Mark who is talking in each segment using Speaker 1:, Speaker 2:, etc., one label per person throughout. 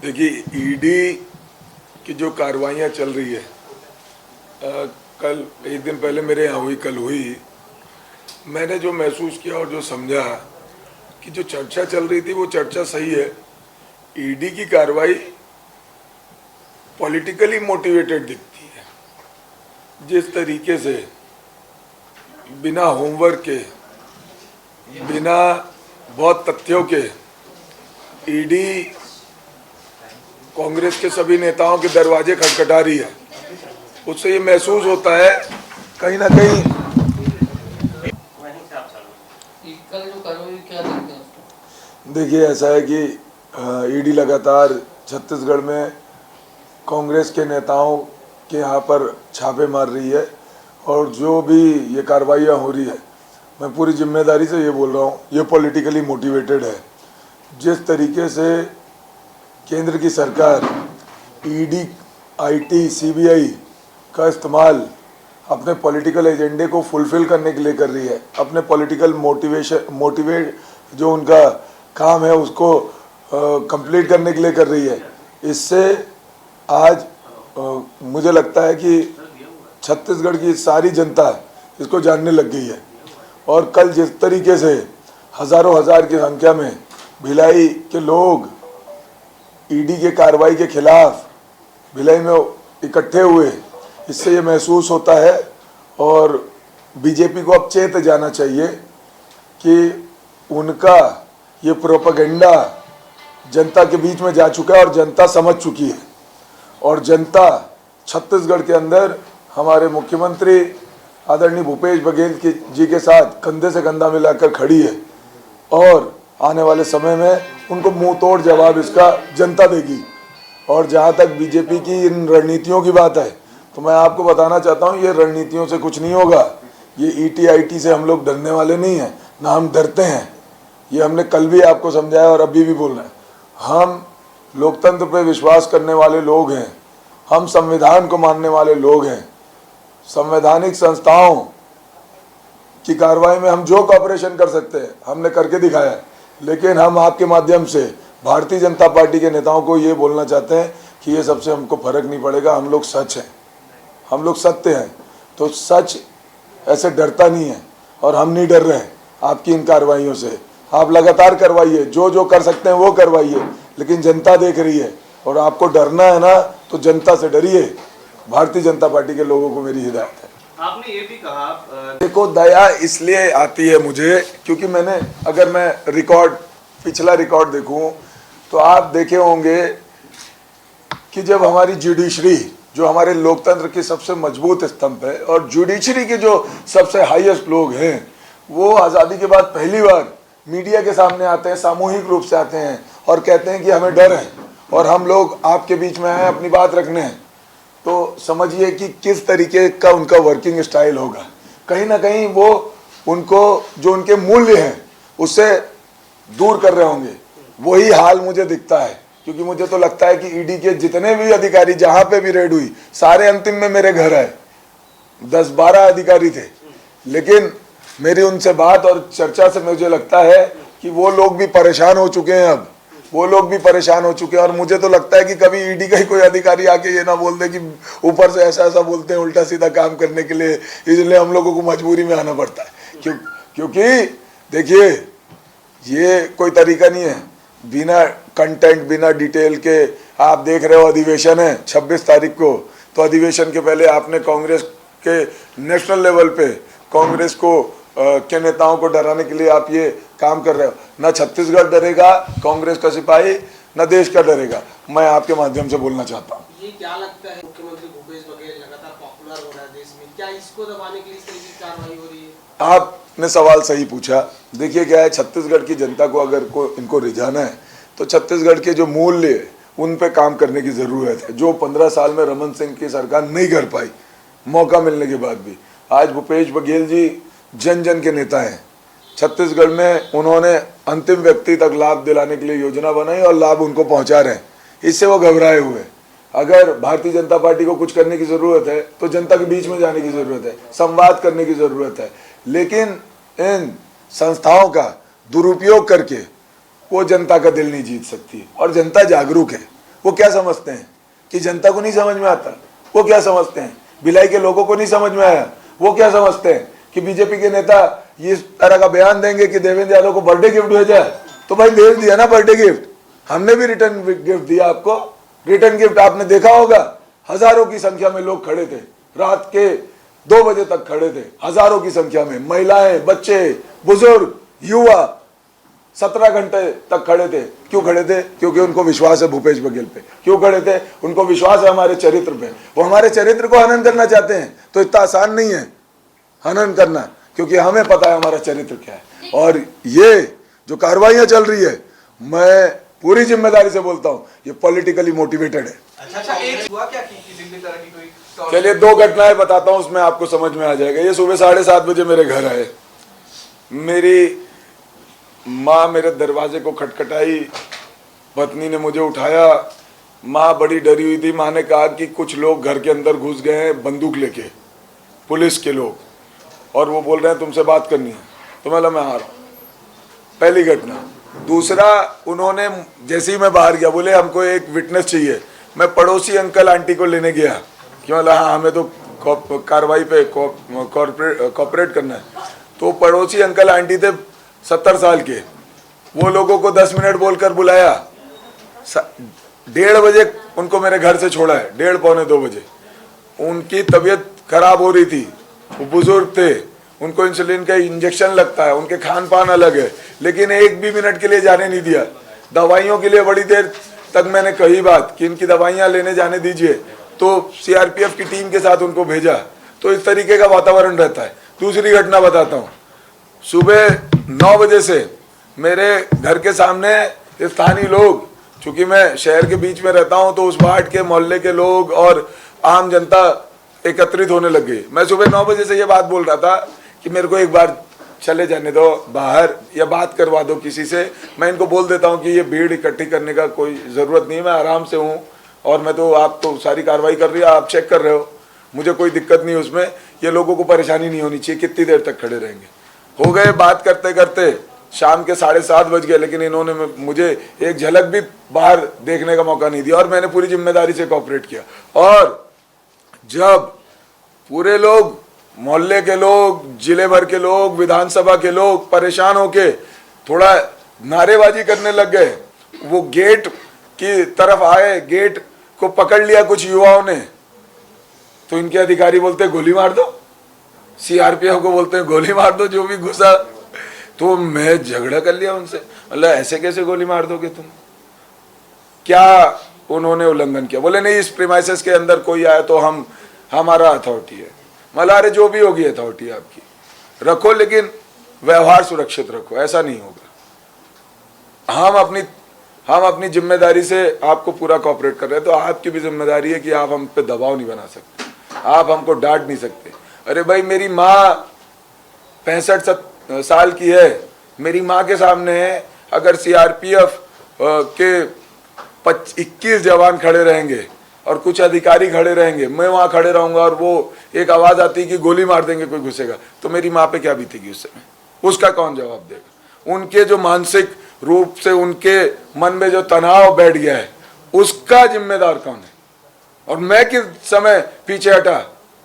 Speaker 1: देखिए, ईडी की जो कार्रवाइयाँ चल रही है, कल एक दिन पहले मेरे यहाँ हुई, कल हुई, मैंने जो महसूस किया और जो समझा कि जो चर्चा चल रही थी वो चर्चा सही है। ईडी की कार्रवाई पॉलिटिकली मोटिवेटेड दिखती है। जिस तरीके से बिना होमवर्क के, बिना बहुत तथ्यों के ईडी कांग्रेस के सभी नेताओं के दरवाजे खटखटा रही है, उससे ये महसूस होता है कहीं ना कहीं। देखिए, ऐसा है कि ईडी लगातार छत्तीसगढ़ में कांग्रेस के नेताओं के यहाँ पर छापे मार रही है और जो भी ये कार्रवाइयाँ हो रही है, मैं पूरी जिम्मेदारी से ये बोल रहा हूँ, ये पॉलिटिकली मोटिवेटेड है। जिस तरीके से केंद्र की सरकार ईडी, आईटी, सीबीआई का इस्तेमाल अपने पॉलिटिकल एजेंडे को फुलफिल करने के लिए कर रही है, अपने पॉलिटिकल मोटिवेट जो उनका काम है उसको कंप्लीट करने के लिए कर रही है। इससे आज मुझे लगता है कि छत्तीसगढ़ की सारी जनता इसको जानने लग गई है। और कल जिस तरीके से हज़ारों हज़ार की संख्या में भिलाई के लोग ईडी के कार्रवाई के खिलाफ भिलाई में इकट्ठे हुए, इससे ये महसूस होता है और बीजेपी को अब चेत जाना चाहिए कि उनका ये प्रोपेगेंडा जनता के बीच में जा चुका है और जनता समझ चुकी है। और जनता छत्तीसगढ़ के अंदर हमारे मुख्यमंत्री आदरणीय भूपेश बघेल जी के साथ कंधे से कंधा मिलाकर खड़ी है और आने वाले समय में उनको मुंह तोड़ जवाब इसका जनता देगी। और जहां तक बीजेपी की इन रणनीतियों की बात है, तो मैं आपको बताना चाहता हूं, ये रणनीतियों से कुछ नहीं होगा। ये ईटी आईटी से हम लोग डरने वाले नहीं हैं, ना हम डरते हैं। ये हमने कल भी आपको समझाया और अभी भी बोल रहे हैं। हम लोकतंत्र पे विश्वास करने वाले लोग हैं, हम संविधान को मानने वाले लोग हैं। संवैधानिक संस्थाओं की कार्रवाई में हम जो कॉपरेशन कर सकते हैं हमने करके दिखाया है। लेकिन हम आपके माध्यम से भारतीय जनता पार्टी के नेताओं को ये बोलना चाहते हैं कि ये सबसे हमको फर्क नहीं पड़ेगा, हम लोग सच हैं, हम लोग सत्य हैं। तो सच ऐसे डरता नहीं है और हम नहीं डर रहे हैं आपकी इन कार्रवाइयों से। आप लगातार करवाइए, जो जो कर सकते हैं वो करवाइए, लेकिन जनता देख रही है और आपको डरना है ना तो जनता से डरिए। भारतीय जनता पार्टी के लोगों को मेरी हिदायत है।
Speaker 2: आपने ये भी कहा,
Speaker 1: देखो, दया इसलिए आती है मुझे क्योंकि अगर मैं पिछला रिकॉर्ड देखूं तो आप देखे होंगे कि जब हमारी जुडिशरी, जो हमारे लोकतंत्र की सबसे मजबूत स्तंभ है, और जुडिशरी के जो सबसे हाईएस्ट लोग हैं, वो आज़ादी के बाद पहली बार मीडिया के सामने आते हैं, सामूहिक रूप से आते हैं और कहते हैं कि हमें डर है और हम लोग आपके बीच में आए अपनी बात रखने हैं। तो समझिए कि किस तरीके का उनका वर्किंग स्टाइल होगा। कहीं ना कहीं वो उनको जो उनके मूल्य हैं उससे दूर कर रहे होंगे। वही हाल मुझे दिखता है, क्योंकि मुझे तो लगता है कि ईडी के जितने भी अधिकारी जहां पे भी रेड हुई, सारे अंतिम में मेरे घर आए। 10-12 अधिकारी थे, लेकिन मेरी उनसे बात और चर्चा से मुझे लगता है कि वो लोग भी परेशान हो चुके हैं। अब वो लोग भी परेशान हो चुके हैं और मुझे तो लगता है कि कभी ईडी का ही कोई अधिकारी आके ये ना बोल दे कि ऊपर से ऐसा ऐसा बोलते हैं उल्टा सीधा काम करने के लिए, इसलिए हम लोगों को मजबूरी में आना पड़ता है। क्योंकि देखिए, ये कोई तरीका नहीं है बिना कंटेंट, बिना डिटेल के। आप देख रहे हो अधिवेशन है 26 तारीख को, तो अधिवेशन के पहले आपने कांग्रेस के नेशनल लेवल पे कांग्रेस को के नेताओं को डराने के लिए आप ये काम कर रहे हो। ना छत्तीसगढ़ डरेगा कांग्रेस का सिपाही, ना देश का डरेगा। मैं आपके माध्यम से बोलना चाहता हूँ,
Speaker 2: ये क्या लगता है, मुख्यमंत्री भूपेश बघेल लगातार पॉपुलर हो रहा है देश में, क्या इसको दबाने के लिए इस तरह की कार्रवाई हो रही है?
Speaker 1: आपने सवाल सही पूछा। देखिए, क्या है, छत्तीसगढ़ की जनता को अगर इनको रिझाना है तो छत्तीसगढ़ के जो मूल्य उन पे काम करने की ज़रूरत है, जो 15 साल में रमन सिंह की सरकार नहीं कर पाई, मौका मिलने के बाद भी। आज भूपेश बघेल जी जन जन के नेता हैं। छत्तीसगढ़ में उन्होंने अंतिम व्यक्ति तक लाभ दिलाने के लिए योजना बनाई और लाभ उनको पहुंचा रहे हैं। इससे वो घबराए हुए। अगर भारतीय जनता पार्टी को कुछ करने की ज़रूरत है तो जनता के बीच में जाने की ज़रूरत है, संवाद करने की ज़रूरत है। लेकिन इन संस्थाओं का दुरुपयोग करके वो जनता का दिल नहीं जीत सकती। और जनता जागरूक है, वो क्या समझते हैं कि जनता को नहीं समझ में आता? वो क्या समझते हैं भिलाई के लोगों को नहीं समझ में आया? वो क्या समझते हैं कि बीजेपी के नेता इस तरह का बयान देंगे कि देवेंद्र यादव को बर्थडे गिफ्ट भेजा है? तो भाई भेज दिया ना बर्थडे गिफ्ट, हमने भी रिटर्न गिफ्ट दिया आपको। रिटर्न गिफ्ट आपने देखा होगा, हजारों की संख्या में लोग खड़े थे, रात के 2 बजे तक खड़े थे, हजारों की संख्या में महिलाएं, बच्चे, बुजुर्ग, युवा 17 घंटे तक खड़े थे। क्यों खड़े थे? क्योंकि उनको विश्वास है भूपेश बघेल पे। क्यों खड़े थे? उनको विश्वास है हमारे चरित्र पे। वो हमारे चरित्र को हनन करना चाहते हैं तो इतना आसान नहीं है हनन करना, क्योंकि हमें पता है हमारा चरित्र क्या है। और ये जो कार्रवाइयां चल रही है, मैं पूरी जिम्मेदारी से बोलता हूं, ये पॉलिटिकली मोटिवेटेड है।
Speaker 2: अच्छा, एक हुआ क्या कि किसी भी तरह की कोई?
Speaker 1: चलिए 2 घटनाएं बताता हूं, उसमें आपको समझ में आ जाएगा। ये सुबह 7:30 बजे मेरे घर आए, मेरी माँ मेरे दरवाजे को खटखटाई, पत्नी ने मुझे उठाया। माँ बड़ी डरी हुई थी। माँ ने कहा कि कुछ लोग घर के अंदर घुस गए हैं बंदूक लेके, पुलिस के लोग, और वो बोल रहे हैं तुमसे बात करनी है। तो मैं आ रहा हूँ, पहली घटना। दूसरा, उन्होंने जैसे ही मैं बाहर गया बोले हमको एक विटनेस चाहिए। मैं पड़ोसी अंकल आंटी को लेने गया कि मतलब हाँ हमें तो कार्रवाई पे कॉपरेट करना है। तो पड़ोसी अंकल आंटी थे 70 साल के, वो लोगों को 10 मिनट बोलकर बुलाया। 1:30 बजे उनको मेरे घर से छोड़ा है, 1:30 पौने 2 बजे। उनकी तबीयत खराब हो रही थी, वो बुजुर्ग थे, उनको इंसुलिन का इंजेक्शन लगता है, उनके खान पान अलग है, लेकिन एक भी मिनट के लिए जाने नहीं दिया। दवाइयों के लिए बड़ी देर तक मैंने कही बात कि इनकी दवाइयाँ लेने जाने दीजिए, तो सीआरपीएफ की टीम के साथ उनको भेजा। तो इस तरीके का वातावरण रहता है। दूसरी घटना बताता हूँ, सुबह 9 बजे से मेरे घर के सामने स्थानीय लोग, चूंकि मैं शहर के बीच में रहता हूं, तो उस वार्ड के मोहल्ले के लोग और आम जनता एकत्रित होने लग गई। मैं सुबह 9 बजे से ये बात बोल रहा था कि मेरे को एक बार चले जाने दो बाहर, या बात करवा दो किसी से। मैं इनको बोल देता हूं कि ये भीड़ इकट्ठी करने का कोई ज़रूरत नहीं है, मैं आराम से हूं, और मैं तो, आप तो सारी कार्रवाई कर रही है, आप चेक कर रहे हो, मुझे कोई दिक्कत नहीं है उसमें। ये लोगों को परेशानी नहीं होनी चाहिए, कितनी देर तक खड़े रहेंगे। हो गए बात करते करते शाम के 7:30 बज गए, लेकिन इन्होंने मुझे एक झलक भी बाहर देखने का मौका नहीं दिया, और मैंने पूरी जिम्मेदारी से कोऑपरेट किया। और जब पूरे लोग, मोहल्ले के लोग, जिले भर के लोग, विधानसभा के लोग परेशान होके थोड़ा नारेबाजी करने लग गए, वो गेट की तरफ आए, गेट को पकड़ लिया कुछ युवाओं ने, तो इनके अधिकारी बोलते गोली मार दो, सीआरपीएफ को बोलते हैं गोली मार दो जो भी घुसा। तो मैं झगड़ा कर लिया उनसे, मतलब ऐसे कैसे गोली मार दोगे तुम? क्या उन्होंने उल्लंघन किया? बोले नहीं, इस प्रीमाइसेस के अंदर कोई आया तो हमारा अथॉरिटी है। मतलब अरे जो भी होगी अथॉरिटी आपकी रखो, लेकिन व्यवहार सुरक्षित रखो, ऐसा नहीं होगा। हम अपनी जिम्मेदारी से आपको पूरा कोऑपरेट कर रहे हैं, तो आपकी भी जिम्मेदारी है कि आप हम पे दबाव नहीं बना सकते, आप हमको डांट नहीं सकते। अरे भाई, मेरी माँ 65 साल की है, मेरी माँ के सामने अगर सीआरपीएफ के 21 जवान खड़े रहेंगे और कुछ अधिकारी खड़े रहेंगे, मैं वहाँ खड़े रहूँगा, और वो एक आवाज़ आती है कि गोली मार देंगे कोई घुसेगा, तो मेरी माँ पे क्या बीतेगी उस समय? उसका कौन जवाब देगा? उनके जो मानसिक रूप से उनके मन में जो तनाव बैठ गया है, उसका जिम्मेदार कौन है? और मैं किस समय पीछे हटा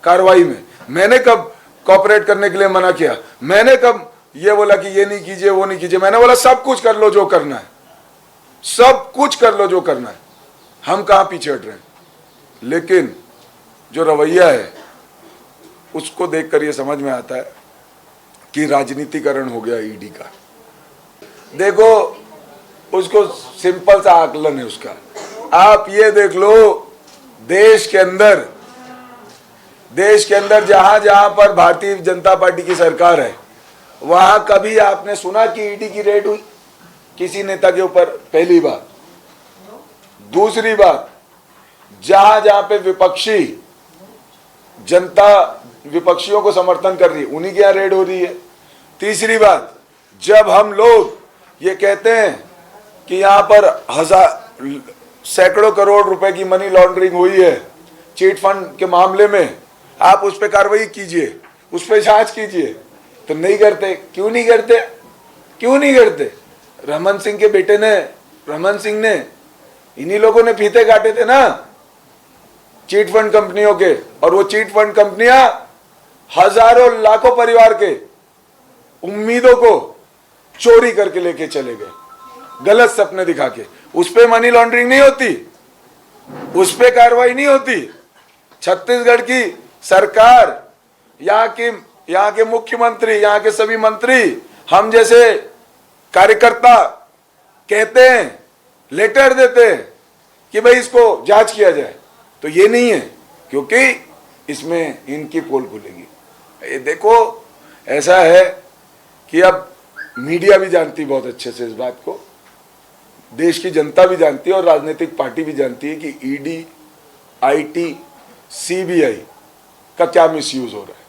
Speaker 1: कार्रवाई में? मैंने कब कोऑपरेट करने के लिए मना किया? मैंने कब ये बोला कि ये नहीं कीजिए, वो नहीं कीजिए? मैंने बोला सब कुछ कर लो जो करना है, सब कुछ कर लो जो करना है, हम कहाँ पीछे हट रहे हैं। लेकिन जो रवैया है उसको देखकर ये समझ में आता है कि राजनीतिकरण हो गया ईडी का। देखो, उसको सिंपल सा आकलन है उसका। आप ये देख लो, देश के अंदर जहां जहां पर भारतीय जनता पार्टी की सरकार है, वहां कभी आपने सुना कि ईडी की रेड हुई किसी नेता के ऊपर? पहली बात। दूसरी बात, जहां जहां पे विपक्षी जनता विपक्षियों को समर्थन कर रही है, उन्हीं के यहाँ रेड हो रही है। तीसरी बात, जब हम लोग ये कहते हैं कि यहाँ पर सैकड़ों करोड़ रुपए की मनी लॉन्ड्रिंग हुई है चीट फंड के मामले में, आप उस पर कार्रवाई कीजिए, उस पर जांच कीजिए, तो नहीं करते। क्यों नहीं करते? रमन सिंह के बेटे ने, रमन सिंह ने इन्हीं लोगों ने फीते काटे थे ना चीट फंड कंपनियों के, और वो चीट फंड कंपनियां हजारों लाखों परिवार के उम्मीदों को चोरी करके लेके चले गए, गलत सपने दिखा के। उस पे मनी लॉन्ड्रिंग नहीं होती, उस पे कार्रवाई नहीं होती। छत्तीसगढ़ की सरकार, यहाँ के मुख्यमंत्री, यहाँ के सभी मंत्री, हम जैसे कार्यकर्ता कहते हैं, लेटर देते हैं कि भाई इसको जांच किया जाए, तो ये नहीं है, क्योंकि इसमें इनकी पोल खुलेगी। ये देखो, ऐसा है कि अब मीडिया भी जानती बहुत अच्छे से इस बात को, देश की जनता भी जानती है और राजनीतिक पार्टी भी जानती है कि ईडी, आईटी, सीबीआई का क्या मिसयूज हो रहा है।